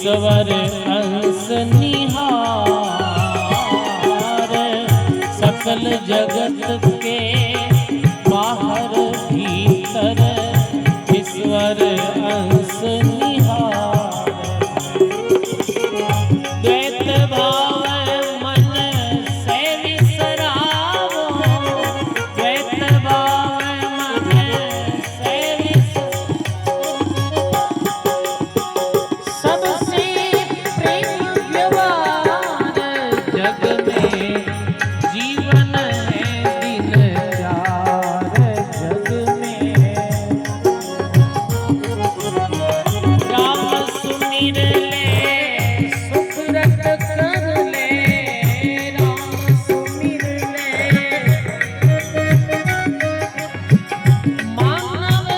ईश्वर अंश निहार, सकल जगत के बाहर भीतर ईश्वर अंश निहार। द्वैत भाव मन से विसरावो, द्वैत भाव मन से सबसे प्रेम व्यवहार, जग में जीवन है दिन चार, जग में राम सुमिर ले सुख रट कर ले, राम सुमिर ले मानव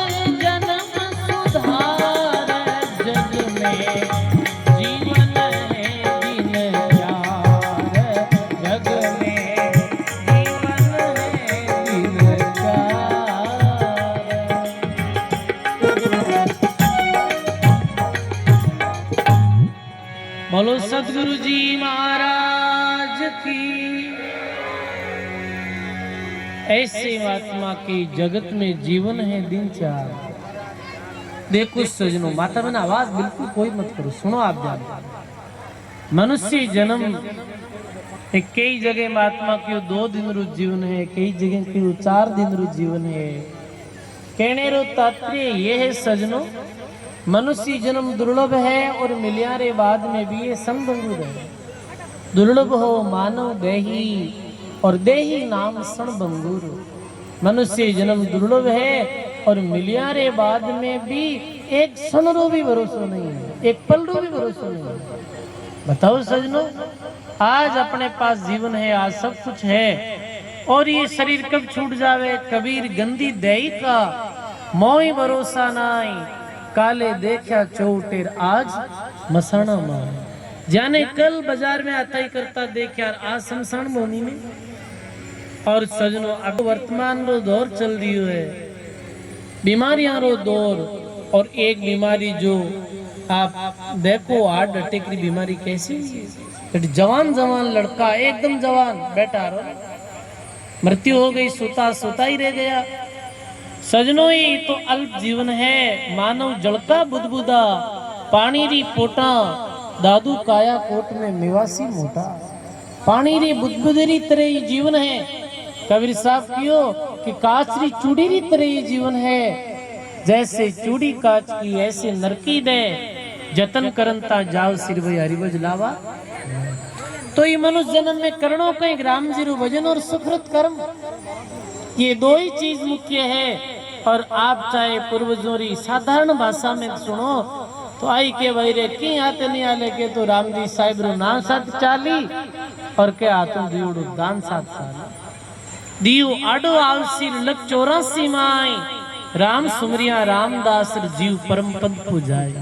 जन्म सुधार, जग में जीवन है दिन चार, जग में जीवन है दिन चार। बोलो सदगुरु जी महाराज की। ऐसे महात्मा के जगत में जीवन है दिन चार। देखो सजनों, माता बहन आवाज बिल्कुल कोई मत करो, सुनो आप जान। मनुष्य जन्म कई जगह महात्मा के 2 दिन रो जीवन है, कई जगह के 4 दिन रो जीवन है। कहने रो तात्पर्य ये है सजनों, मनुष्य जन्म दुर्लभ है और मिलिया रे बाद में भी ये संभंगुर है। दुर्लभ हो मानव देही और देही नाम सणभंगुर। मनुष्य जन्म दुर्लभ है और मिलिया रे बाद में भी एक क्षण रो भी भरोसा नहीं है, एक पल रो भी भरोसा नहीं है। बताओ सजनों, आज अपने पास जीवन है, आज सब कुछ है और ये शरीर कब छूट जावे। कबीर गंदी देही का मोई भरोसा नाई, काले देखा चौटेर आज मसाना मार। जाने कल बाजार में आता ही करता देख यार आज शमशान भूमि में। और सजनों, अब वर्तमान रो दौर चल रही है, बीमारियां रो दौर। और एक बीमारी जो आप देखो हार्ट अटैक की बीमारी कैसी, जवान जवान लड़का एकदम जवान बैठा रो, मृत्यु हो गई, सोता सोता ही रह गया। सजनों, ये तो अल्प जीवन है। मानव जड़का बुदबुदा, पानी री पोटा, दादू काया कोट में निवासी मोटा। पानी री बुदबुदेरी तरह ही जीवन है। कबीर साहब कियो कि कांच री चूड़ी री तरह ही जीवन है। जैसे चूड़ी कांच की ऐसे नरकी दे, जतन करनता जाओ सिर भई हरिभज लावा। तो ये मनुष्य जन्म में करणों कहीं ग्राम जीरो भजन और सुकृत कर्म, ये 2 ही चीज मुख्य है। और आप चाहे पूर्वजों री साधारण भाषा में सुनो तो आई के भाई रे की आते नहीं आले के तो राम जी साहिब रो नाम साथ चाली और के हाथों दियोड़ो दान साथ साली। दियो आडो आवसी लग 84 माई, राम सुमरिया रामदास जीव परम पद पूजाए।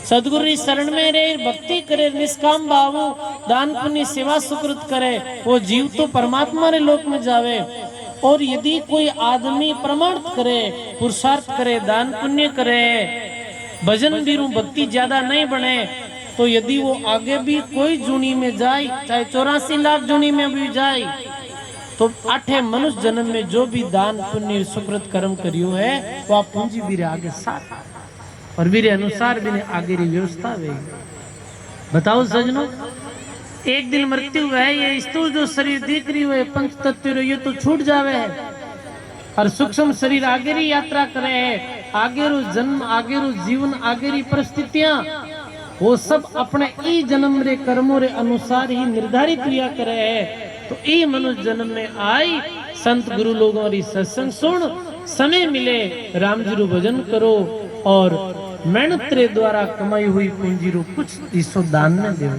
सदगुरु री शरण में रे भक्ति करे, निष्काम भावो दान पुण्य सेवा सुकृत करे, वो जीव तो परमात्मा रे लोक में जावे। और यदि कोई आदमी प्रमाणित करे, पुरुषार्थ करे, दान पुण्य करे, भजन बीरू भक्ति ज्यादा नहीं बने, तो यदि वो आगे भी कोई जूनी में जाए, चाहे 84 लाख जूनी में भी जाए, तो 8 मनुष्य जन्म में जो भी दान पुण्य सुकृत कर्म करियो है वो आप पूंजी भी आगे साथ और भी अनुसार भी आगे री व्यवस्था वे। बताओ सजनों, एक दिन मृत्यु है, ये स्थूल जो शरीर दिख रही है पंच तत्व ये तो छूट जावे है और सूक्ष्म शरीर आगे री यात्रा करे है। आगे रो जन्म, आगे रो जीवन, आगे री परिस्थितियां वो सब अपने ई जन्म रे कर्मों रे अनुसार ही निर्धारित किया करे है। तो ई मनुष्य जन्म में आई संत गुरु लोगों री सत्संग सुन, समय मिले राम जी रो भजन करो और मेहनत रे द्वारा कमाई हुई पूंजी रो कुछ हिस्सो दान में दे।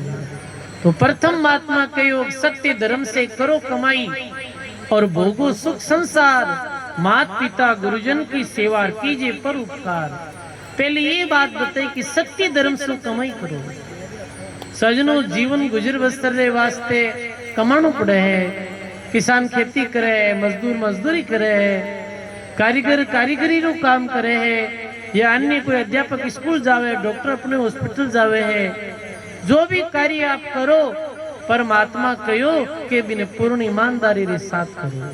तो प्रथम महात्मा के योग सत्य धर्म से करो कमाई और भोगो सुख संसार। मात पिता गुरुजन की सेवा कीजिए पर उपकार। पहले ये बात बताई कि सत्य धर्म से कमाई करो। सजनों, जीवन गुजर बसर रे वास्ते कमाना पड़े है। किसान खेती करे है, मजदूर मजदूरी करे है, कारीगर कारीगरी रो काम करे है, या अन्य कोई अध्यापक स्कूल जावे, डॉक्टर अपने हॉस्पिटल जावे है, जो भी कार्य आप करो परमात्मा कहो कि बिन पूर्ण ईमानदारी रे साथ करो।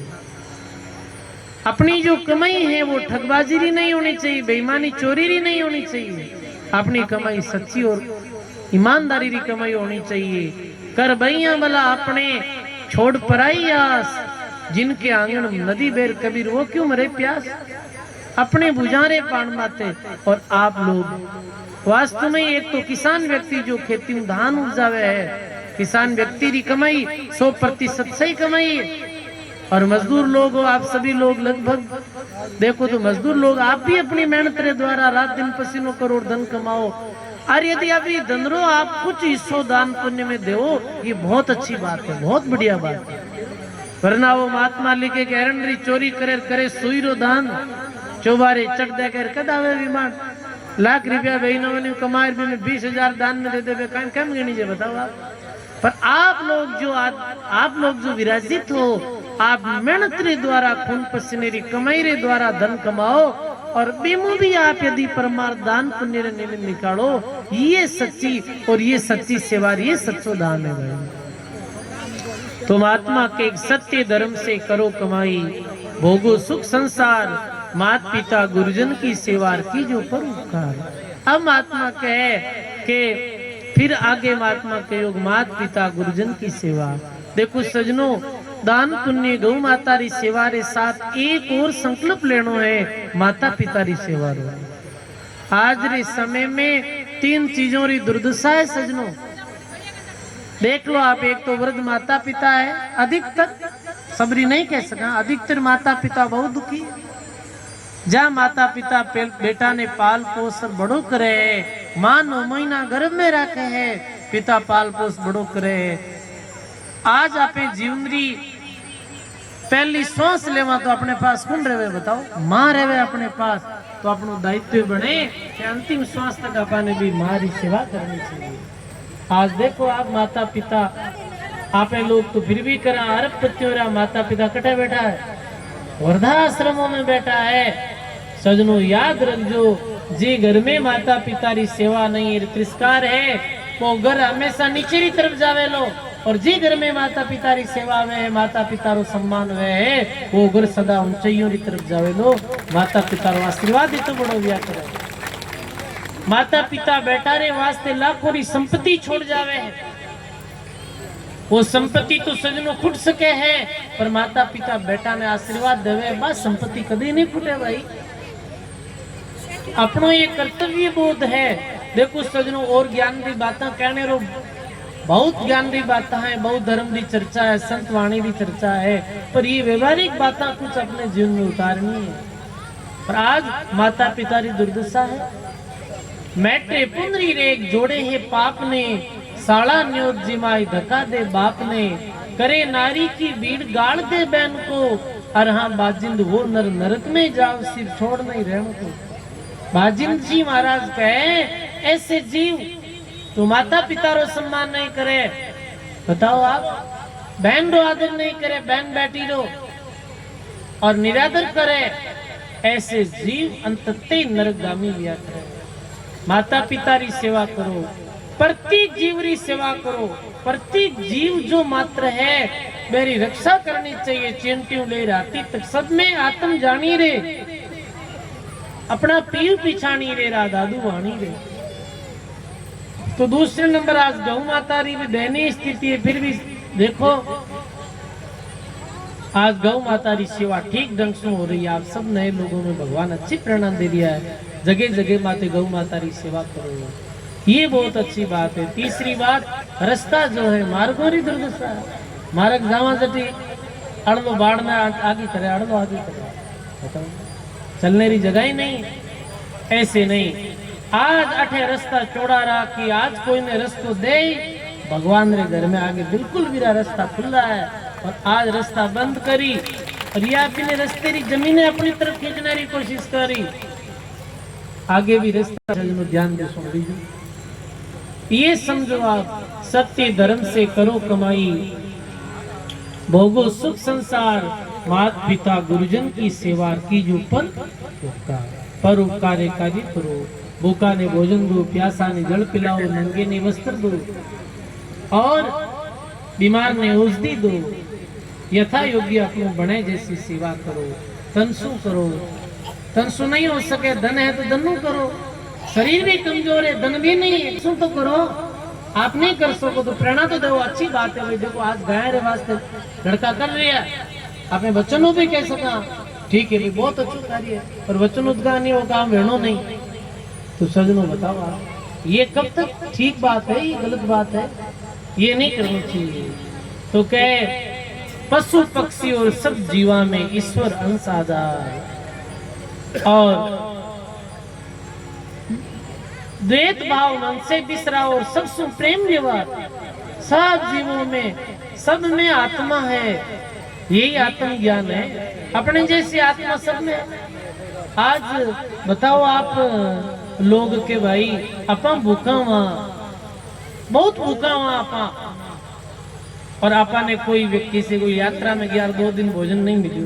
अपनी जो कमाई है वो ठगबाजी नहीं होनी चाहिए, बेईमानी चोरी नहीं होनी चाहिए। अपनी कमाई सच्ची और ईमानदारी री कमाई होनी चाहिए। कर भैया भला अपने छोड़ पराई आस, जिनके आंगन नदी बेर कबीर वो क्यों मरे प्यास। अपने बुझारे पान माते। और आप लोग वास्तव में एक तो किसान व्यक्ति जो खेती में धान उपजावे है, किसान व्यक्ति की कमाई 100% सही कमाई है। और मजदूर लोग हो आप सभी लोग, लगभग देखो तो मजदूर लोग आप भी अपनी मेहनत के द्वारा रात दिन पसीनों करोड़ धन कमाओ। और यदि आप ये धन रो आप कुछ हिस्सों दान पुण्य में दो, ये बहुत अच्छी बात है, बहुत बढ़िया बात है। वरना वो महात्मा लिखे के एरंडरी चोरी करे सुई रो दान, चौबारे चट दे कर कदावे विमान, लाख रुपया बहनों कमाए भी 20,000 दान में दे दे कम गिनी जे बताओ आप। पर आप लोग जो विराजित हो, आप मेहनत रे द्वारा खून पसीने री कमाई रे द्वारा धन कमाओ, और बीमू भी आप यदि परमार्थ दान पुण्य रे निमित्त निकालो, ये सच्ची और ये सच्ची सेवा, ये सच्चो दान है भाई। तुम आत्मा के एक सत्य धर्म से करो कमाई, भोगो सुख संसार, मात पिता गुरुजन की सेवा की जो परोपकार। अब महात्मा कहे कि फिर आगे महात्मा के योग मात पिता गुरुजन की सेवा। देखो सजनों, दान पुण्य गौ माता री सेवा रे साथ एक और संकल्प लेनो है, माता पिता री सेवा रो। आज रे समय में 3 चीजों री दुर्दशा है सजनों। देख लो आप, एक तो वृद्ध माता पिता है, अधिकतर सबरी नहीं कह सका, अधिकतर माता पिता बहुत दुखी। जहाँ माता पिता बेटा ने पाल पोस बड़ो करे है, मां 9 महीना गर्भ में रखे है, पिता पाल पोस बड़ो करे है। आज आपे जीवन री पहली सांस लेवा तो अपने पास कौन रहे बताओ, मां रहे अपने पास, तो अपनो दायित्व बने कि अंतिम श्वास तक अपने भी मां री सेवा करनी चाहिए। आज देखो आप माता पिता आपे लोग तो फिर भी करा, अरबपतियों माता पिता कटे बैठा है, वृद्धाश्रमों में बैठा है। सजनों याद रखो, जी घर में माता पिता री सेवा नहीं है, तिरस्कार है, वो घर हमेशा नीचे की तरफ जावे लो, और जी घर में माता पिता री सेवा में है, माता पिता रो सम्मान है, वो घर सदा ऊंचाइयों की तरफ जावे लो। माता पिता रो आशीर्वाद तो बड़ो व्या करे। माता पिता बेटा रे वास्ते लाखों री संपत्ति छोड़ जावे है, वो संपत्ति तो सजनों फूट सके है, पर माता पिता बेटा ने आशीर्वाद देवे बस संपत्ति कभी नहीं फूटे भाई। अपनो ये कर्तव्य बोध है। देखो सजनों, और ज्ञान की बातें कहने रो, बहुत ज्ञान की बातें हैं, बहुत धर्म की चर्चा है, संत वाणी की चर्चा है, पर ये व्यवहारिक बातें कुछ अपने जीवन में उतारनी है। पर आज माता पिता की दुर्दशा है। मैट्रे पुनरी रे जोड़े है पाप ने, साला न्योत जिमाई धक्का दे बाप ने, करे नारी की भीड़ गाड़ दे बहन को, अरहा बाजिंद वो नर नरक में जाओ सिर छोड़ नहीं रहने को। बाजिंद जी महाराज कहे ऐसे जीव तो माता पिता रो सम्मान नहीं करे, बताओ आप, बहन रो आदर नहीं करे, बहन बेटी रो और निरादर करे, ऐसे जीव अंततः नरकगामी लिया करे। माता पिता री सेवा करो, प्रत्येक जीव री सेवा करो, प्रत्येक जीव जो मात्र है मेरी रक्षा करनी चाहिए। चिंटियों ले राती तक सब में आत्म जानी रे, अपना पीव पिछानी रे, दादू वाणी रे। तो दूसरे नंबर आज गौ माता री भी दयनीय स्थिति है। फिर भी देखो आज गौ माता री सेवा ठीक ढंग से हो रही है। आप सब नए लोगों में भगवान अच्छी प्रेरणा दे दिया है, जगह जगह माते गौ माता री सेवा करो, ये बहुत अच्छी बात है। तीसरी बात, रास्ता जो है मार्गों री दुर्दशा है। मार्ग जावा जटी अड़लो बाढ़ना आगे करे, अड़लो आगे करे, बताओ चलने की जगह ही नहीं। ऐसे नहीं, आज अठे रास्ता चौड़ा रहा कि आज कोई ने रास्ता दे, भगवान रे घर में आगे बिल्कुल भी रास्ता खुला है, और आज रास्ता बंद करी और ये अपने रास्ते री जमीने अपनी तरफ खींचने की कोशिश करी, आगे भी रास्ता ध्यान दे सुन लीजिए। ये समझो आप, सत्य धर्म से करो कमाई, भोगो सुख संसार, माता पिता गुरुजन की सेवा की जो पर परोपकार कार्य करो। भूखा ने भोजन दो, प्यासा ने जल पिलाओ, नंगे ने वस्त्र दो और बीमार ने औषधि दो। यथा योग्य अपनो बने जैसी सेवा करो। तनसु करो, तनसु नहीं हो सके, धन है तो धनु करो। शरीर भी कमजोर है, धन भी नहीं है, तनसु तो करो। आप नहीं कर सको तो प्रेरणा तो दो, अच्छी बात है भाई। देखो आज गाय रे वास्ते लड़का कर रही है, आपने बच्चों भी कह सका, ठीक है भाई, बहुत अच्छा कार्य है, पर बच्चों उद्गा नहीं वो काम वेणो नहीं। तो सजनों बताओ आप ये कब तक ठीक बात है, ये गलत बात है, ये नहीं करनी चाहिए। तो कहे पशु पक्षी और सब जीवा में ईश्वर अंश आधार और द्वैत भाव मन से बिसरा और सबसे प्रेम व्यवहार। सब जीवों में, सब में आत्मा है, यही आत्म ज्ञान है। अपने जैसी आत्मा सब में। आज बताओ आप लोग के भाई अपा भूखा वहां, बहुत भूखा वहां आपा, और आपा ने कोई व्यक्ति से कोई यात्रा में गया 2 दिन भोजन नहीं मिली,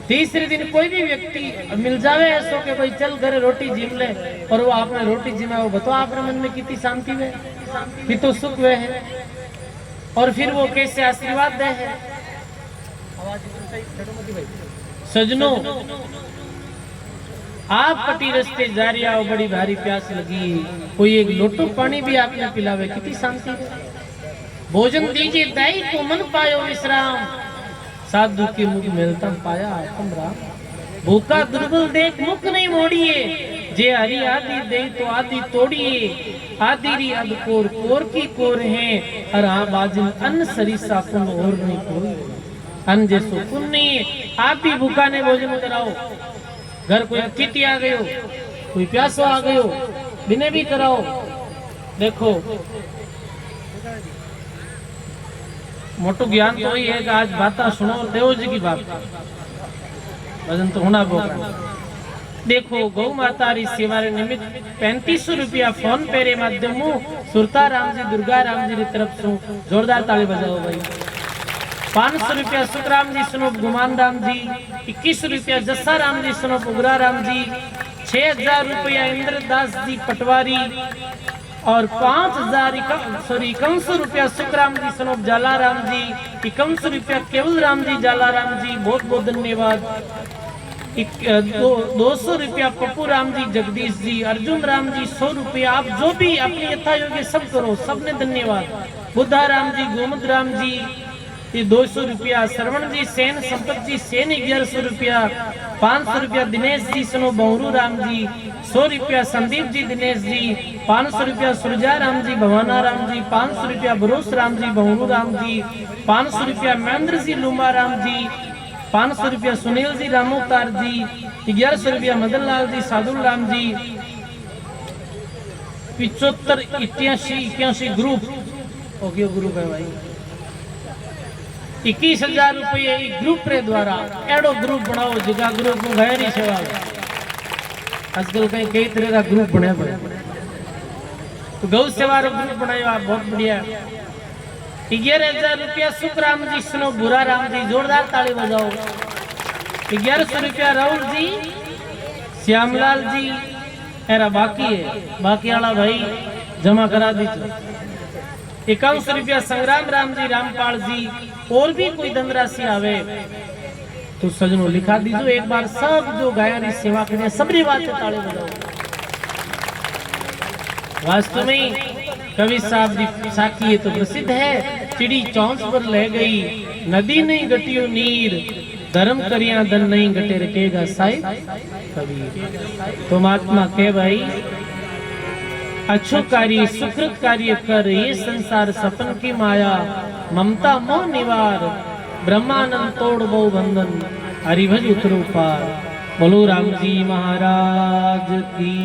तीसरे दिन कोई भी व्यक्ति मिल जावे ऐसो के भाई चल घरे रोटी जीम ले, और वो आपने रोटी जीमा, वो बताओ आपने मन में कितनी शांति वे, कितो सुख वे है, और फिर वो कैसे आशीर्वाद दे है। सजनों आप कटी रास्ते जा रही हो, बड़ी भारी प्यास लगी, कोई एक लोटो पानी भी आपने पिलावे, कितनी शांति है। भोजन दीजिए दाई को मन पायो विश्राम, साधु के मुख मिलता पाया आत्म राम। भूखा दुर्बल देख मुख नहीं मोड़िए, जे हरि आदि दे तो आदि तोड़िए। आदिरी अद कोर कोर की कोर है, और हाँ बाजिन अन्न सरिसा पुन और नहीं कोई, अन्न जैसो पुन नहीं है। आप भी भूखा ने भोजन कराओ, घर कोई अतिथि आ गयो, कोई प्यासो आ गयो, बिने भी कराओ। देखो मोटो ज्ञान तो ही है कि आज बात सुनो देव जी की बात, भजन तो होना होगा। देखो गौ माता री सेवा रे निमित्त 3500 रुपया फोन पे रे माध्यम सुरता राम जी दुर्गा राम जी की तरफ से जोरदार ताली बजाओ भाई। 500 रुपया सुखराम जी सुनो गुमान राम जी, 21 रुपया जस्सा राम जी सुनो उग्रा राम जी, 6000 रुपया इंद्रदास जी पटवारी, और 5000 5100 रुपया सुखराम जी सुनो जाला राम जी, 5100 रुपया केवल राम जी जाला राम जी, बहुत बहुत धन्यवाद। 200 रुपया पप्पू राम जी जगदीश जी, अर्जुन राम जी 100 रुपया। आप जो भी अपनी यथा योग्य सब करो, सबने धन्यवाद। बुद्धा राम जी, गोमद राम जी ये 200 रुपया, श्रवण जी सेन संपत जी सेन 1100 रुपया, 500 रुपया दिनेश जी सुनो बहुरू राम जी, 100 रुपया संदीप जी दिनेश जी, 500 रुपया सुरजा राम जी भवाना राम जी, 500 रुपया भरोस राम जी बहुरू राम जी, 500 रुपया महेंद्र जी लुमा राम जी, 500 रुपया सुनील जी रामोतार जी, 1100 रुपया Madan Lal ji साधुल Ram ji, 75 81 group okay group है भाई, 21,000 रुपये ग्रुप रे द्वारा एडो ग्रुप बनाओ जगह ग्रुप में गहरी सेवा। आजकल कई तरह का ग्रुप बने पड़े, तो गौ सेवा रो ग्रुप बनाया बहुत बढ़िया। 11,000 रुपया सुखराम जी सुनो बुरा राम जी, जोरदार ताली बजाओ। 1100 रुपया राहुल जी श्यामलाल जी एरा बाकी है, बाकी वाला भाई जमा करा दीजिए। 5100 रुपया संग्राम राम जी रामपाल जी, और भी कोई धनराशि आवे तो सजनों लिखा दीजिए एक बार। सब जो गायरी सेवा करे सबरी बात से ताली बजाओ। वास्तव में कवि साहब की साखी तो प्रसिद्ध है, चिड़ी चौंस पर ले गई नदी नहीं गटियो नीर, धर्म करिया धन नहीं गटे रखेगा साहिब कबीर। तो महात्मा के भाई अच्छो कार्य सुकृत कार्य कर, ये संसार सपन की माया, ममता मोह निवार, ब्रह्मानंद तोड़ बहु बंधन, हरिभज उतरो पार। बोलो राम जी महाराज की।